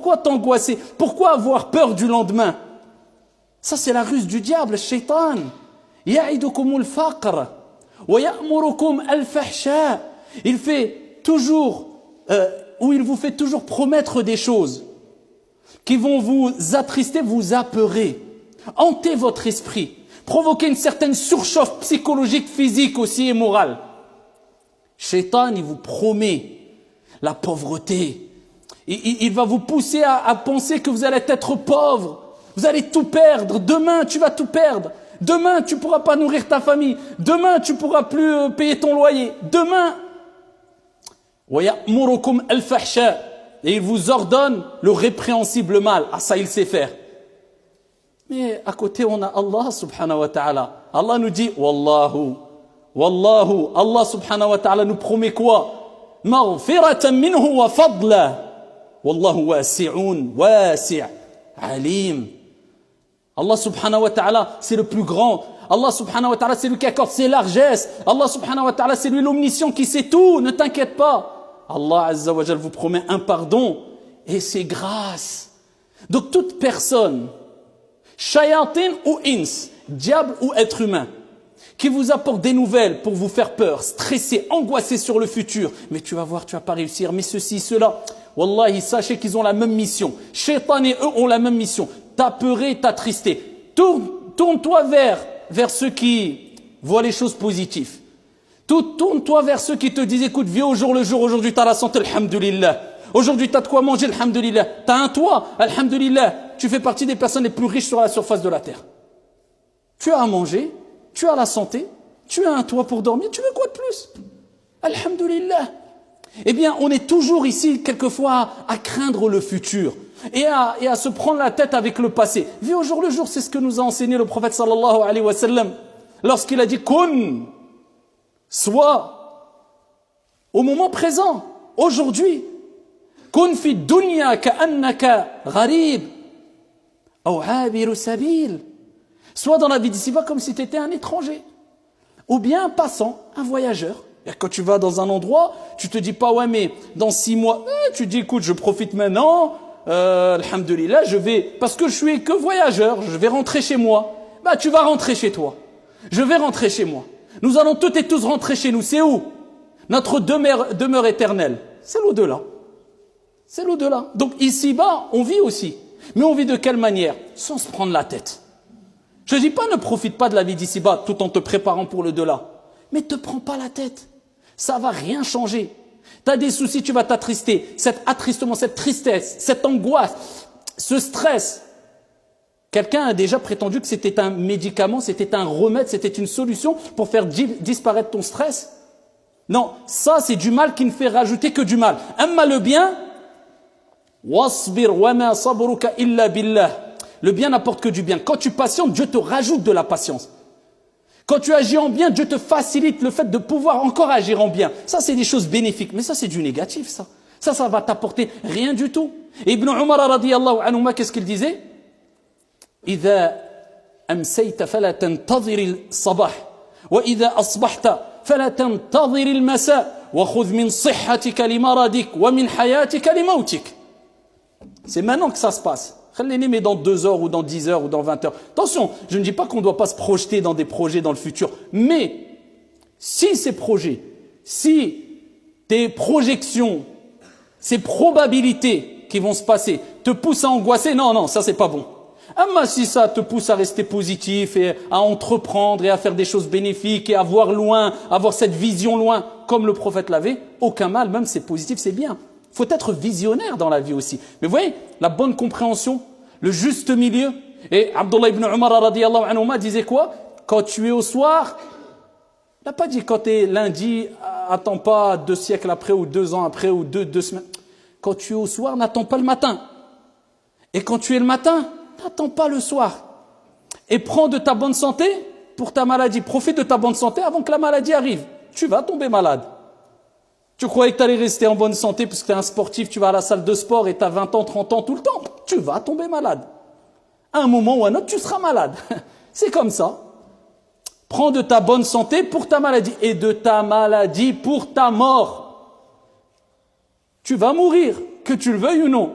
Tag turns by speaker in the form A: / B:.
A: Pourquoi t'angoisser? Pourquoi avoir peur du lendemain? Ça, c'est la ruse du diable, le shaitan. Ya'idukumul faqr wa ya'murukum al-fahsha. Il fait toujours, ou il vous fait toujours promettre des choses qui vont vous attrister, vous apeurer, hanter votre esprit, provoquer une certaine surchauffe psychologique, physique aussi et morale. Shaitan, il vous promet la pauvreté. Il va vous pousser à penser que vous allez être pauvre. Vous allez tout perdre. Demain, tu vas tout perdre. Demain, tu ne pourras pas nourrir ta famille. Demain, tu ne pourras plus payer ton loyer. Demain, et il vous ordonne le répréhensible mal. Ah, ça, il sait faire. Mais à côté, on a Allah subhanahu wa ta'ala. Allah nous dit, Wallahu, Allah subhanahu wa ta'ala nous promet quoi? Maghfiratan minhu wa fadla. Wallahu wasi'un, wasi' alim. Allah subhanahu wa ta'ala, c'est le plus grand. Allah subhanahu wa ta'ala, c'est lui qui accorde ses largesses. Allah subhanahu wa ta'ala, c'est lui l'omniscient qui sait tout. Ne t'inquiète pas. Allah azza wa jal vous promet un pardon et c'est grâce. Donc toute personne, shayatin ou ins, diable ou être humain, qui vous apporte des nouvelles pour vous faire peur, stresser, angoisser sur le futur. Mais tu vas voir, tu vas pas réussir, mais ceci, cela. Wallahi, sachez qu'ils ont la même mission. Shaitan et eux ont la même mission. T'apeurer, t'attrister. Tourne-toi vers ceux qui voient les choses positives. Tourne-toi vers ceux qui te disent, écoute, vis au jour le jour, aujourd'hui tu as la santé, alhamdulillah. Aujourd'hui tu as de quoi manger, alhamdulillah. Tu as un toit, alhamdulillah. Tu fais partie des personnes les plus riches sur la surface de la terre. Tu as à manger, tu as la santé, tu as un toit pour dormir, tu veux quoi de plus? Alhamdulillah. Eh bien, on est toujours ici, quelquefois, à craindre le futur et à se prendre la tête avec le passé. Vis au jour le jour, c'est ce que nous a enseigné le prophète sallallahu alayhi wa sallam lorsqu'il a dit « Kun » soit au moment présent, aujourd'hui. « Kun fi dunya ka'annaka gharib aw 'abiru sabil » Soit dans la vie d'ici-bas comme si tu étais un étranger ou bien un passant, un voyageur. Et quand tu vas dans un endroit, tu te dis pas, ouais, mais dans 6 mois, tu te dis, écoute, je profite maintenant, alhamdulillah, parce que je suis que voyageur, je vais rentrer chez moi. Bah, tu vas rentrer chez toi. Je vais rentrer chez moi. Nous allons toutes et tous rentrer chez nous. C'est où? Notre demeure éternelle. C'est l'au-delà. C'est l'au-delà. Donc, ici-bas, on vit aussi. Mais on vit de quelle manière? Sans se prendre la tête. Je ne dis pas, ne profite pas de la vie d'ici-bas tout en te préparant pour le delà. Mais te prends pas la tête. Ça va rien changer. Tu as des soucis, tu vas t'attrister. Cet attristement, cette tristesse, cette angoisse, ce stress. Quelqu'un a déjà prétendu que c'était un médicament, c'était un remède, c'était une solution pour faire disparaître ton stress. Non, ça c'est du mal qui ne fait rajouter que du mal. Amma le bien, wasbir wa ma sabruka illa billah. Le bien n'apporte que du bien. Quand tu patientes, Dieu te rajoute de la patience. Quand tu agis en bien, Dieu te facilite le fait de pouvoir encore agir en bien. Ça, c'est des choses bénéfiques. Mais ça, c'est du négatif, ça. Ça va t'apporter rien du tout. Et Ibn Umar, radiyallahu anhu, qu'est-ce qu'il disait? إذا أمسيت فلا تنتظر الصباح وإذا أصبحت فلا تنتظر المساء وخذ من صحتك لمرضك ومن حياتك لموتك. C'est maintenant que ça se passe. Mais dans 2 heures ou dans 10 heures ou dans 20 heures. Attention, je ne dis pas qu'on ne doit pas se projeter dans des projets dans le futur. Mais si ces projets, si tes projections, ces probabilités qui vont se passer te poussent à angoisser, non, ça c'est pas bon. Mais si ça te pousse à rester positif et à entreprendre et à faire des choses bénéfiques et à voir loin, avoir cette vision loin, comme le prophète l'avait, aucun mal, même si c'est positif, c'est bien. Il faut être visionnaire dans la vie aussi. Mais vous voyez, la bonne compréhension, le juste milieu. Et Abdullah ibn Umar radiyallahu anhu disait quoi? Quand tu es au soir, il n'a pas dit quand tu es lundi, attends pas 2 siècles après ou 2 ans après ou 2 semaines. Quand tu es au soir, n'attends pas le matin. Et quand tu es le matin, n'attends pas le soir. Et prends de ta bonne santé pour ta maladie. Profite de ta bonne santé avant que la maladie arrive. Tu vas tomber malade. Tu croyais que tu allais rester en bonne santé parce que tu es un sportif, tu vas à la salle de sport et tu as 20 ans, 30 ans tout le temps. Tu vas tomber malade. À un moment ou à un autre, tu seras malade. C'est comme ça. Prends de ta bonne santé pour ta maladie et de ta maladie pour ta mort. Tu vas mourir, que tu le veuilles ou non.